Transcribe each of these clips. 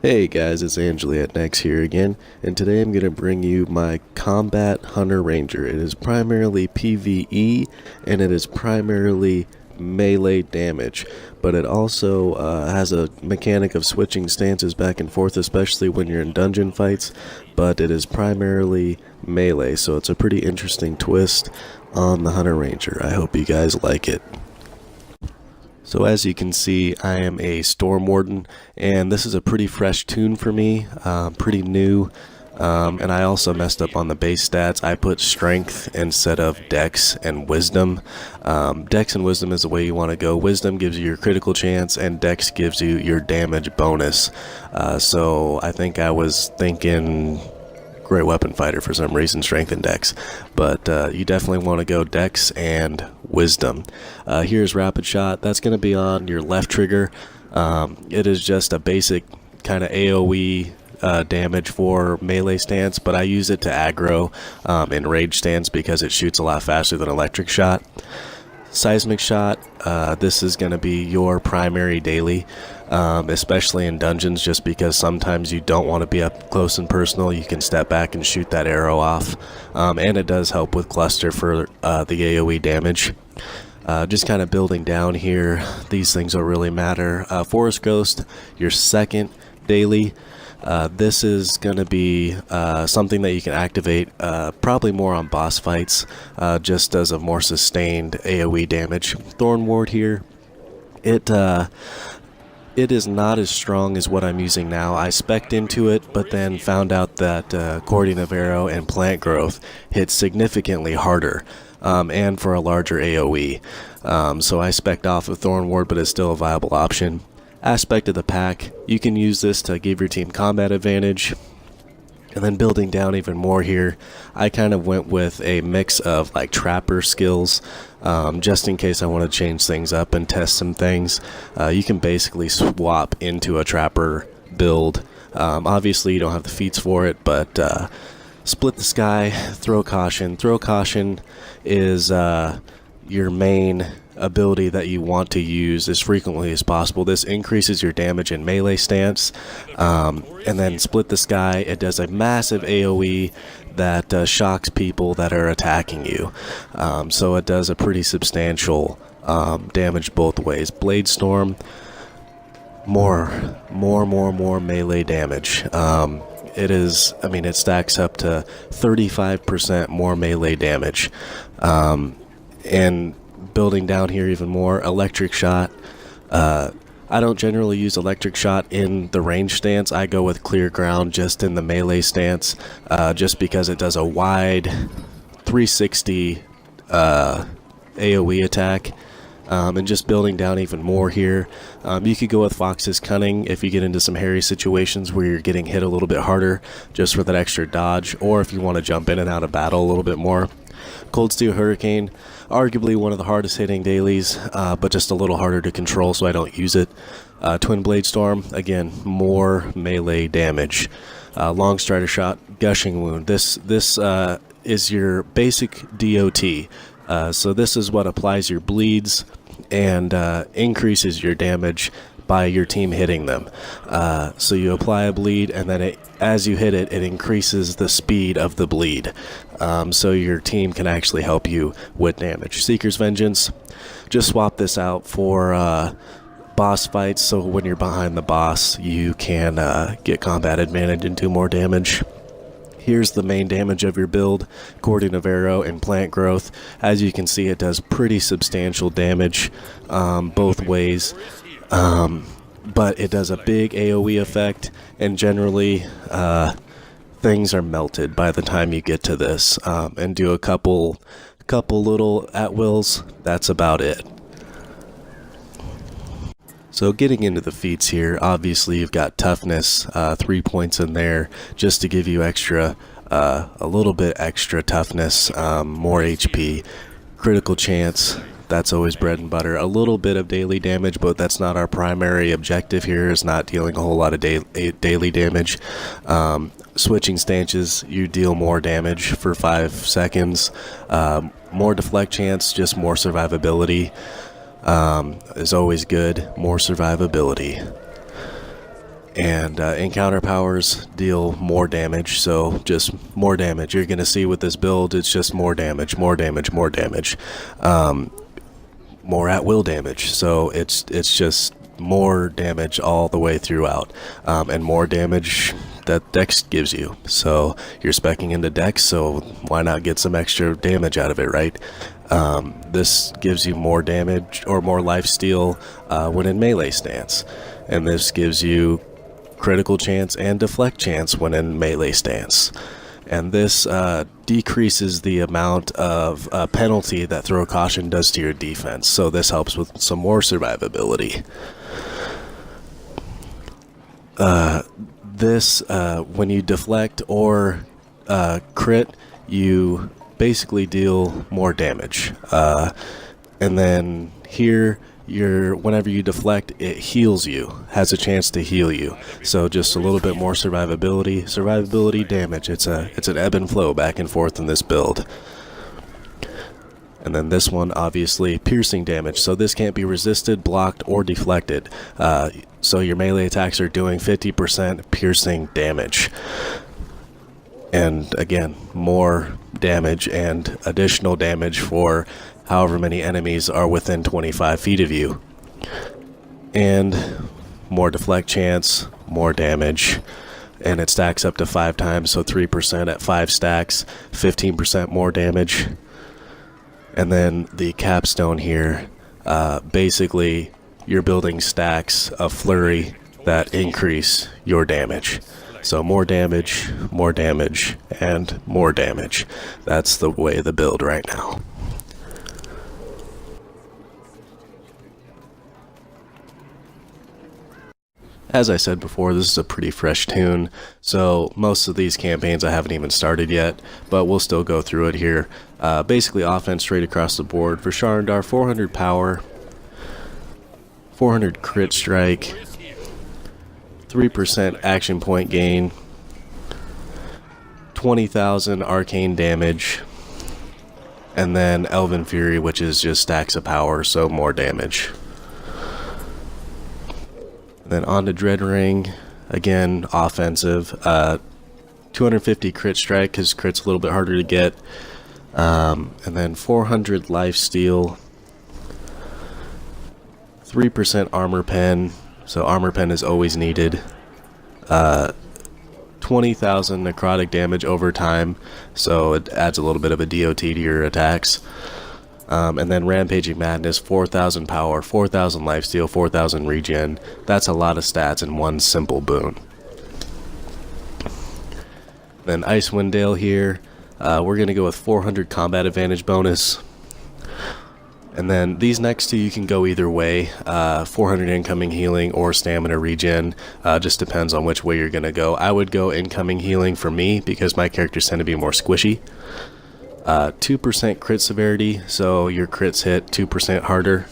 Hey guys, it's Angli Et Nex here again, and today I'm going to bring you my Combat Hunter Ranger. It is primarily PvE, and it is primarily melee damage, but it also has a mechanic of switching stances back and forth, especially when you're in dungeon fights, but it is primarily melee, so it's a pretty interesting twist on the Hunter Ranger. I hope you guys like it. So as you can see, I am a Storm Warden, and this is a pretty fresh tune for me, pretty new, and I also messed up on the base stats. I put Strength instead of Dex and Wisdom. Dex and Wisdom is the way you want to go. Wisdom gives you your critical chance, and Dex gives you your damage bonus. So I think I was thinking great weapon fighter for some reason, Strength and Dex, but you definitely want to go Dex and Wisdom. Here's Rapid Shot. That's going to be on your left trigger. It is just a basic kind of AoE damage for melee stance, but I use it to aggro in rage stance because it shoots a lot faster than Electric Shot. Seismic Shot, this is going to be your primary daily, especially in dungeons, just because sometimes you don't want to be up close and personal. You can step back and shoot that arrow off, and it does help with cluster for the AoE damage. Just kind of building down here, these things will really matter. Forest Ghost, your second daily. This is going to be something that you can activate probably more on boss fights, just as a more sustained AoE damage. Thorn Ward here, it is not as strong as what I'm using now. I spec'd into it, but then found out that Cordy Navarro and Plant Growth hit significantly harder, and for a larger AoE. So I spec'd off of Thorn Ward, but it's still a viable option. Aspect of the Pack, you can use this to give your team combat advantage. And then building down even more here, I kind of went with a mix of like trapper skills, just in case I want to change things up and test some things. You can basically swap into a trapper build. Obviously you don't have the feats for it, but Split the Sky, Throw Caution. Throw Caution is your main ability that you want to use as frequently as possible. This increases your damage in melee stance, and then Split the Sky, it does a massive AoE that shocks people that are attacking you, so it does a pretty substantial damage both ways. Blade Storm, more melee damage. It stacks up to 35% more melee damage, and building down here even more, Electric Shot. I don't generally use Electric Shot in the range stance. I go with Clear Ground just in the melee stance, just because it does a wide 360 AoE attack. And just building down even more here, you could go with Fox's Cunning if you get into some hairy situations where you're getting hit a little bit harder, just for that extra dodge, or if you want to jump in and out of battle a little bit more. Cold Steel Hurricane, arguably one of the hardest hitting dailies, but just a little harder to control, so I don't use it. Twin Blade Storm, again, more melee damage. Long Strider Shot, Gushing Wound. This is your basic DOT. So this is what applies your bleeds and increases your damage by your team hitting them. So you apply a bleed, and then as you hit it, it increases the speed of the bleed. So your team can actually help you with damage. Seeker's Vengeance, just swap this out for boss fights, so when you're behind the boss, you can get combat advantage and do more damage. Here's the main damage of your build, Cordy Navarro and Plant Growth. As you can see, it does pretty substantial damage both ways, but it does a big AoE effect, and generally things are melted by the time you get to this, and do a couple little at-wills. That's about it. So getting into the feats here, obviously you've got toughness, 3 points in there, just to give you extra, a little bit extra toughness, more HP. Critical chance, that's always bread and butter. A little bit of daily damage, but that's not our primary objective here, is not dealing a whole lot of daily damage. Switching stances, you deal more damage for 5 seconds. More deflect chance, just more survivability. Is always good, more survivability. And encounter powers deal more damage, so just more damage. You're going to see with this build, it's just more damage, more damage, more damage. More at will damage, so it's just more damage all the way throughout, and more damage that Dex gives you. So you're speccing into Dex, so why not get some extra damage out of it, right? This gives you more damage or more lifesteal when in melee stance, and this gives you critical chance and deflect chance when in melee stance. And this decreases the amount of penalty that Throw Caution does to your defense, so this helps with some more survivability. When you deflect or crit, you basically deal more damage. And then here, whenever you deflect, it heals you, has a chance to heal you. So just a little bit more survivability damage. It's an ebb and flow back and forth in this build. And then this one, obviously, piercing damage. So this can't be resisted, blocked, or deflected. So your melee attacks are doing 50% piercing damage. And again, more damage and additional damage for however many enemies are within 25 feet of you. And more deflect chance, more damage. And it stacks up to 5 times, so 3% at 5 stacks, 15% more damage. And then the capstone here, basically you're building stacks of flurry that increase your damage. So more damage, and more damage. That's the way of the build right now. As I said before, this is a pretty fresh tune, so most of these campaigns I haven't even started yet, but we'll still go through it here. Basically offense straight across the board. For Sharndar, 400 power, 400 crit strike, 3% action point gain, 20,000 arcane damage, and then Elven Fury, which is just stacks of power, so more damage. Then on to Dread Ring, again offensive, 250 crit strike because crit's a little bit harder to get, and then 400 lifesteal, 3% armor pen, so armor pen is always needed, 20,000 necrotic damage over time, so it adds a little bit of a DOT to your attacks. And then Rampaging Madness, 4,000 power, 4,000 lifesteal, 4,000 regen. That's a lot of stats in one simple boon. Then Icewind Dale here, we're going to go with 400 combat advantage bonus. And then these next two you can go either way, 400 incoming healing or stamina regen, just depends on which way you're going to go. I would go incoming healing for me because my characters tend to be more squishy. 2% crit severity, so your crits hit 2% harder.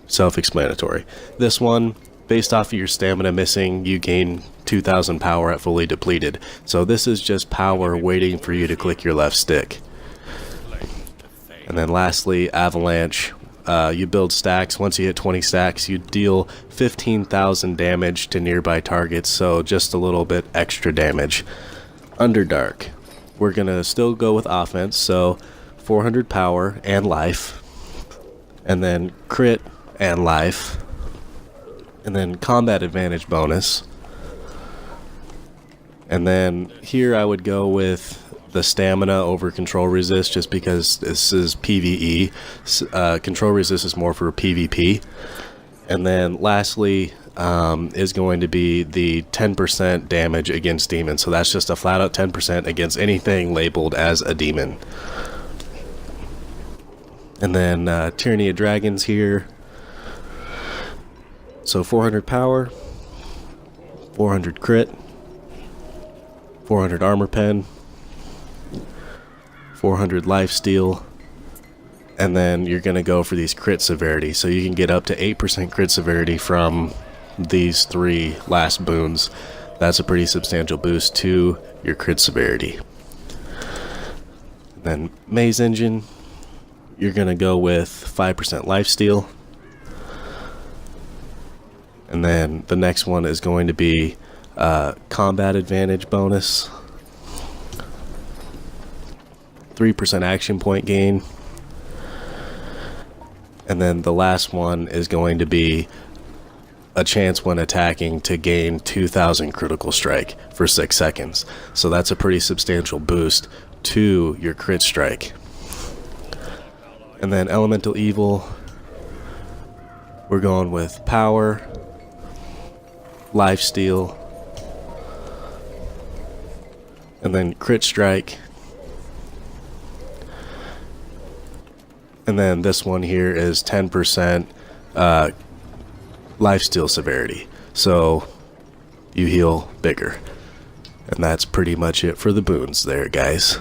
Self-explanatory. This one, based off of your stamina missing, you gain 2,000 power at fully depleted. So this is just power waiting for you to click your left stick. And then lastly, Avalanche. You build stacks. Once you hit 20 stacks, you deal 15,000 damage to nearby targets, so just a little bit extra damage. Underdark. We're going to still go with offense, so 400 power and life, and then crit and life, and then combat advantage bonus. And then here I would go with the stamina over control resist, just because this is PvE. Control resist is more for PvP. And then lastly is going to be the 10% damage against demons. So that's just a flat out 10% against anything labeled as a demon. And then Tyranny of Dragons here. So 400 power, 400 crit, 400 armor pen, 400 lifesteal, and then you're going to go for these crit severity. So you can get up to 8% crit severity from these 3 last boons. That's a pretty substantial boost to your crit severity. Then Maze Engine, you're going to go with 5% lifesteal. And then the next one is going to be combat advantage bonus, 3% action point gain. And then the last one is going to be a chance when attacking to gain 2000 critical strike for 6 seconds. So that's a pretty substantial boost to your crit strike. And then elemental evil, we're going with power, lifesteal, and then crit strike. And then this one here is 10% lifesteal severity, so you heal bigger. And that's pretty much it for the boons there, guys.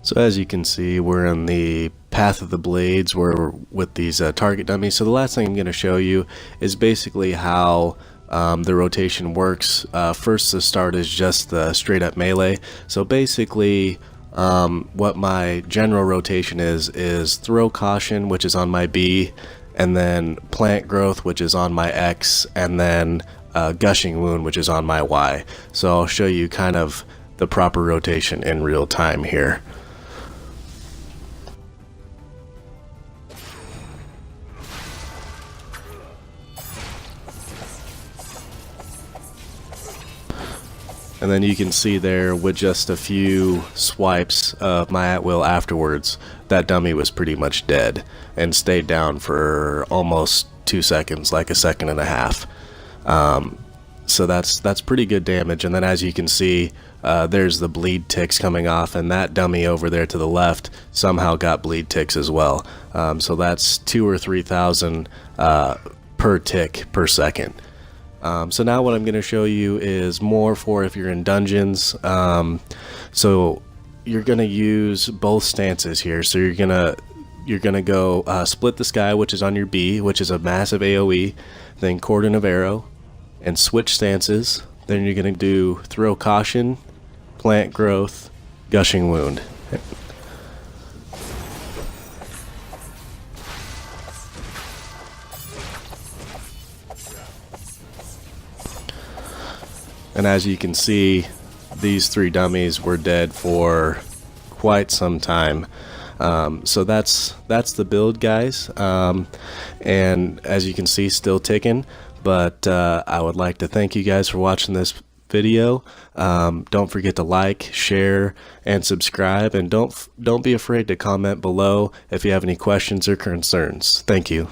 So as you can see, we're in the Path of the Blades, we're with these target dummies. So the last thing I'm going to show you is basically how the rotation works. First, the start is just the straight up melee. So basically what my general rotation is throw caution, which is on my B, and then plant growth, which is on my X, and then gushing wound, which is on my Y. So I'll show you kind of the proper rotation in real time here. And then you can see there, with just a few swipes of my at will afterwards, that dummy was pretty much dead and stayed down for almost 2 seconds, like a second and a half. So that's pretty good damage. And then as you can see, there's the bleed ticks coming off, and that dummy over there to the left somehow got bleed ticks as well. So that's 2,000 or 3,000 per tick per second. So now what I'm going to show you is more for if you're in dungeons. So you're going to use both stances here. So you're gonna go split the sky, which is on your B, which is a massive AoE, then cordon of arrow, and switch stances. Then you're going to do throw caution, plant growth, gushing wound. And as you can see, these 3 dummies were dead for quite some time. So that's the build, guys. And as you can see, still ticking. But I would like to thank you guys for watching this video. Don't forget to like, share, and subscribe. And don't be afraid to comment below if you have any questions or concerns. Thank you.